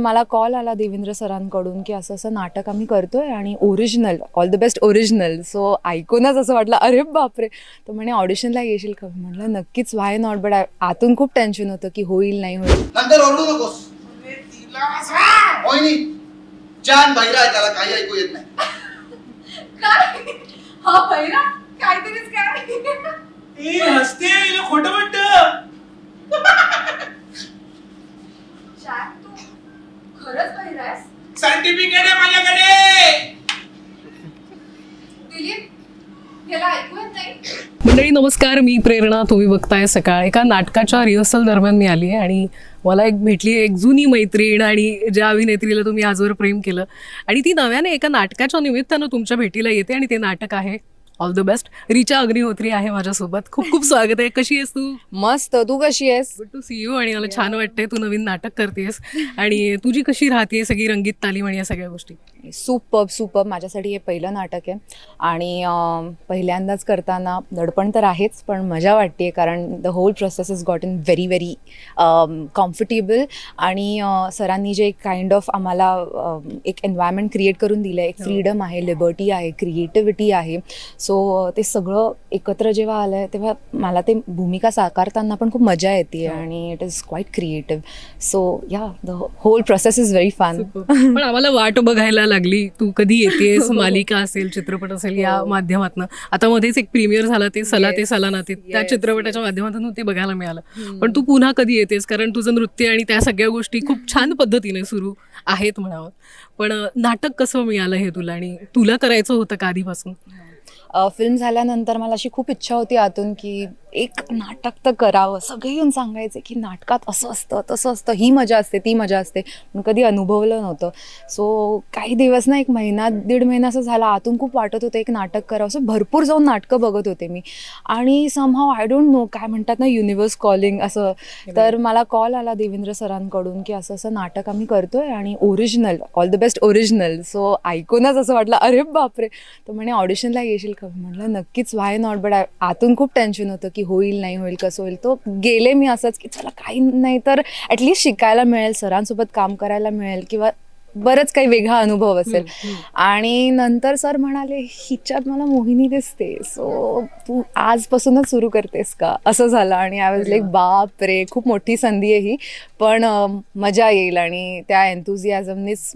मला कॉल आला देवेंद्र सरांकडून की असं असं नाटक आम्ही करतोय आणि original, all the best original. So ऐकूनच असं वाटलं अरे बापरे. तर म्हणे ऑडिशनला येशील का? म्हटलं नक्कीच, व्हाय नॉट. बट आतून खूप टेन्शन होतं की होईल नाही होईल. नंतर ओरडू नकोस. जान बहिरा आहे, त्याला काही ऐकू येत नाही. काय हा बहिरा काहीतरीच काय ए हसते हिला खोटं वाटतं. जॅक तू खरंच बहिरा आहेस? सर्टिफिकेट आहे माझ्याकडे. दिलीप याला ऐकू येत नाही. मंडळी नमस्कार, मी प्रेरणा. तुम्ही बघताय सकाळ. एका नाटकाच्या रिहर्सल दरम्यान मी आली आहे आणि मला भेटली एक जुनी मैत्रीण आणि ज्या अभिनेत्रीला तुम्ही आजवर प्रेम केलं आणि ती नव्याने एका नाटकाच्या निमित्तानं तुमच्या भेटीला येते आणि ते नाटक आहे all the best. Richa Agnihotri आहे माझ्यासोबत. खूप खूप स्वागत आहे. कशी आहेस तू? मस्त. तू कशी आहेस? Good to see you. आणि मला छान वाटतंय तू नवीन नाटक करतेस आणि तुझी कशी राहते सगळी रंगीत तालीम आणि या सगळ्या गोष्टी? सुपर्ब. माझ्यासाठी हे पहिलं नाटक आहे आणि पहिल्यांदाच करताना दडपण तर आहेच, पण मजा वाटते कारण the whole process is got in very very comfortable. आणि सरांनी जे काइंड ऑफ आम्हाला एक एन्व्हायरमेंट क्रिएट करून दिलं आहे, एक फ्रीडम आहे, लिबर्टी आहे, क्रिएटिव्हिटी आहे. सो ते सगळं एकत्र जेव्हा आलं आहे तेव्हा मला ते भूमिका साकारताना पण खूप मजा येते आणि it is quite creative. So yeah the whole process is very fun. पण आम्हाला वाट बघायला लागली तू कधी येतेस. मालिका असेल, चित्रपट असेल, या माध्यमातून. आता मध्येच एक प्रीमियर झाला ते सला ते सलानाते, त्या चित्रपटाच्या माध्यमातून ते बघायला मिळालं. पण तू पुन्हा कधी येतेस? कारण तुझं नृत्य आणि त्या सगळ्या गोष्टी खूप छान पद्धतीने सुरू आहेत म्हणावं. पण नाटक कसं मिळालं हे तुला आणि तुला करायचं होतं का आधीपासून? फिल्म झाल्यानंतर मला अशी खूप इच्छा होती आतून की एक नाटक तर करावं. सगळे येऊन सांगायचे की नाटकात असं असतं तसं असतं, ही मजा असते ती मजा असते, पण कधी अनुभवलं नव्हतं. सो काही दिवस ना, एक महिना दीड महिना असं झाला, आतून खूप वाटत होतं एक नाटक करावं. असं भरपूर जाऊन नाटकं बघत होते मी आणि समहाव आय डोंट नो काय म्हणतात ना, युनिवर्स कॉलिंग असं. तर मला कॉल आला देवेंद्र सरांकडून की असं असं नाटक आम्ही करतोय आणि original, all the best original. So ऐकूनच असं वाटलं अरे बापरे. तर म्हणे ऑडिशनला येशील का? म्हटलं नक्कीच, व्हाय नॉट. बट आतून खूप टेन्शन होतं की होईल नाही होईल, कसं होईल. तो गेले मी असंच की चला काही नाही तर ॲटलिस्ट शिकायला मिळेल, सरांसोबत काम करायला मिळेल किंवा बरंच काही वेगळा अनुभव असेल. आणि नंतर सर म्हणाले हिच्यात मला मोहिनी दिसते, सो तू आजपासूनच सुरू करतेस का? असं झालं आणि आय वॉज लाईक बाप रे, खूप मोठी संधी आहे ही, पण मजा येईल. आणि त्या एन्थुझियाझमनीच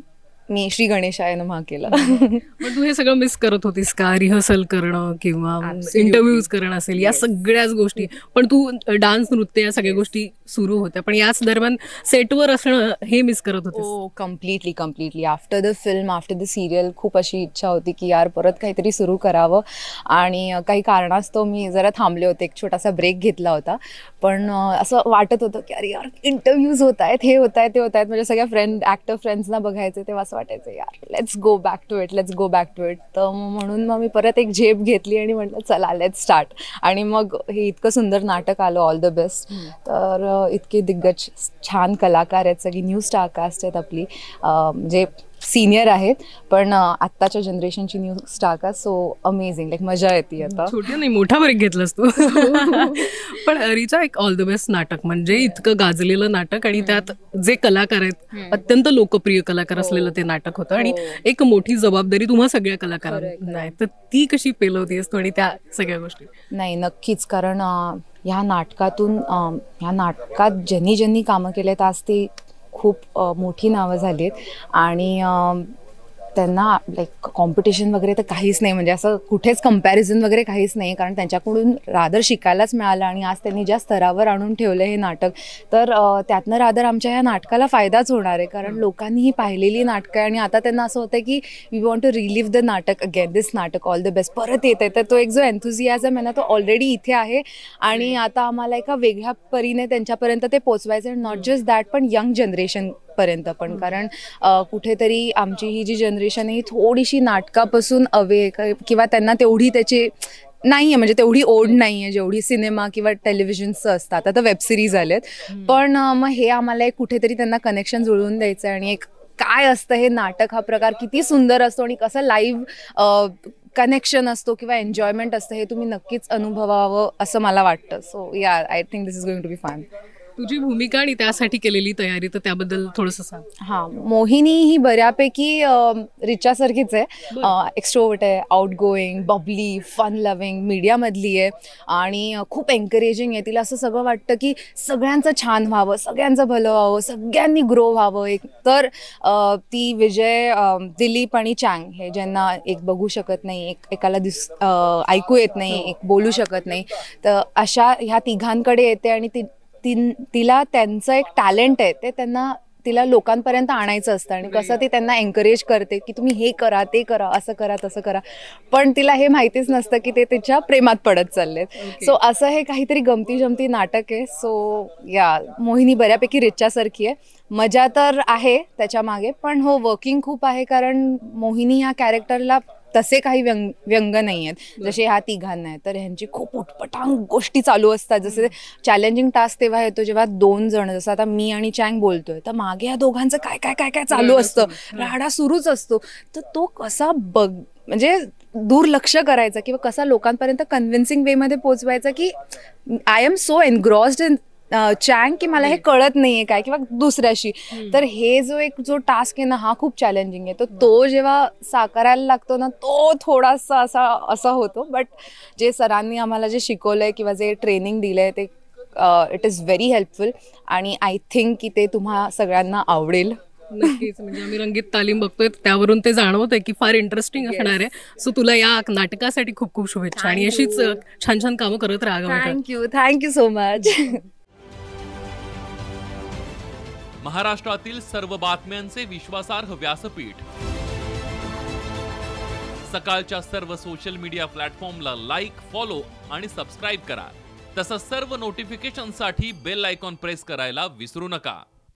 मी श्री गणेशाय नमः केलं. पण तू हे सगळं मिस करत होतीस का? रिहर्सल करणं किंवा इंटरव्ह्यूज करणं असेल, या सगळ्याच गोष्टी. पण तू डान्स, नृत्य या सगळ्या गोष्टी सुरू होत्या, पण याच दरम्यान सेटवर असणं हे मिस करत होते? हो, completely. After the film, after the serial खूप अशी इच्छा होती की यार परत काहीतरी सुरू करावं. आणि काही कारणास्तव मी जरा थांबले होते, एक छोटासा ब्रेक घेतला होता. पण असं वाटत होतं की अरे यार इंटरव्ह्यूज होत आहेत, हे होत आहेत, ते होत आहेत. म्हणजे सगळ्या ॲक्टर फ्रेंड्सना बघायचे तेव्हा असं वाटायचं यार let's go back to it. तर म्हणून मग मी परत एक झेप घेतली आणि म्हटलं चला लेट्स स्टार्ट. आणि मग हे इतकं सुंदर नाटक आलं ऑल द बेस्ट. तर इतके दिग्गज छान कलाकार आहेत, सगळी न्यू स्टार कास्ट आहेत आपली, जे सिनियर आहेत पण आत्ताच्या जनरेशनची new star cast. So amazing, like मजा येते. आता छोटी नाही, मोठा ब्रेक घेतलास तू. पण रिचा, एक ऑल द बेस्ट नाटक म्हणजे इतकं गाजलेलं नाटक आणि त्यात जे कलाकार आहेत अत्यंत लोकप्रिय कलाकार असलेलं ते नाटक होतं आणि एक मोठी जबाबदारी तुम्हा सगळ्या कलाकारांना आहे. तर ती कशी पेलवतेस तू आणि त्या सगळ्या गोष्टी? नाही, नक्कीच. कारण ह्या नाटकात ज्यांनी कामं केलेत आज ती खूप मोठी नावं झाली आहेत आणि त्यांना लाईक कॉम्पिटिशन वगैरे तर काहीच नाही, म्हणजे असं कुठेच कम्पॅरिझन वगैरे काहीच नाही. कारण त्यांच्याकडून रादर शिकायलाच मिळालं आणि आज त्यांनी ज्या स्तरावर आणून ठेवलं हे नाटक, तर त्यातनं रादर आमच्या ह्या नाटकाला फायदाच होणार आहे. कारण लोकांनी ही पाहिलेली नाटकं आहे आणि आता त्यांना असं होतं की we want to relive the natak again, this natak all the best परत येत आहे. तर तो एक जो एन्थुझियाझम आहे ना, तो ऑलरेडी इथे आहे आणि आता आम्हाला एका वेगळ्या परीने त्यांच्यापर्यंत ते पोचवायचं आहे. नॉट जस्ट दॅट, पण यंग जनरेशन पर्यंत पण. कारण कुठेतरी आमची ही जी जनरेशन आहे ही थोडीशी नाटकापासून अवे किंवा त्यांना तेवढी त्याची नाही आहे, म्हणजे तेवढी ओढ नाही आहे जेवढी सिनेमा किंवा टेलिव्हिजनचं असतात. आता वेब सिरीज आलेत, पण मग हे आम्हाला एक कुठेतरी त्यांना कनेक्शन जुळवून द्यायचं आहे आणि एक काय असतं हे नाटक, हा प्रकार किती सुंदर असतो आणि कसं लाईव्ह कनेक्शन असतो किंवा एन्जॉयमेंट असतं हे तुम्ही नक्कीच अनुभवावं असं मला वाटतं. So yeah, I think this is going to be fun. तुझी भूमिका आणि त्यासाठी केलेली तयारी, तर त्याबद्दल थोडंसं सांग. हां, मोहिनी ही बऱ्यापैकी रिचासारखीच आहे. एक्स्ट्रोवर्ट आहे, outgoing, bubbly, fun loving, मीडियामधली आहे आणि खूप एन्करेजिंग आहे. तिला असं सगळं वाटतं की सगळ्यांचं छान व्हावं, सगळ्यांचं भलं व्हावं, सगळ्यांनी ग्रो व्हावं. एक तर ती विजय, दिलीप आणि चँग हे ज्यांना एक बघू शकत नाही, एकाला ऐकू येत नाही, एक बोलू शकत नाही, तर अशा ह्या तिघांकडे येते आणि तिला त्यांचं एक टॅलेंट आहे ते तिला लोकांपर्यंत आणायचं असतं आणि कसं ती त्यांना एन्करेज करते की तुम्ही हे करा, ते करा, असं करा, तसं करा. पण तिला हे माहितीच नसतं की ते तिच्या प्रेमात पडत चाललेत. सो असं हे काहीतरी गमती जमती नाटक आहे. सो या मोहिनी बऱ्यापैकी रिचासारखी आहे. मजा तर आहे त्याच्या मागे, पण हो वर्किंग खूप आहे, कारण मोहिनी ह्या कॅरेक्टरला तसे काही व्यंग नाही आहेत जसे ह्या तिघांना आहे. तर ह्यांची खूप उटपटांग गोष्टी चालू असतात. जसे चॅलेंजिंग टास्क तेव्हा येतो जेव्हा 2 जण, जसं आता मी आणि चँग बोलतोय, तर मागे या दोघांचं काय काय काय काय चालू असतं, राडा सुरूच असतो. तर तो कसा म्हणजे दुर्लक्ष करायचा किंवा कसा लोकांपर्यंत कन्व्हिन्सिंग वेमध्ये पोचवायचा की I am so engrossed in चँग की मला हे कळत नाहीये काय, किंवा दुसऱ्याशी. तर हे जो टास्क आहे ना, हा खूप चॅलेंजिंग आहे. तो जेव्हा साकारायला लागतो ना, तो थोडासा असा होतो. बट जे सरांनी आम्हाला जे शिकवलंय किंवा जे ट्रेनिंग दिलंय ते इट इज व्हेरी हेल्पफुल आणि आय थिंक की ते तुम्हा सगळ्यांना आवडेल. नक्कीच, म्हणजे आम्ही रंगीत तालीम बघतोय त्यावरून ते जाणवतंय की फार इंटरेस्टिंग असणार आहे. सो तुला या नाटकासाठी खूप खूप शुभेच्छा आणि अशीच छान छान कामं करत राहा. Thank you so much. महाराष्ट्रातील सर्व बातम्यांचे विश्वासार्ह व्यासपीठ. सकाळच्या सर्व सोशल मीडिया प्लॅटफॉर्मला लाईक, फॉलो आणि सबस्क्राईब करा. तसंच सर्व नोटिफिकेशनसाठी बेल आयकॉन प्रेस करायला विसरू नका.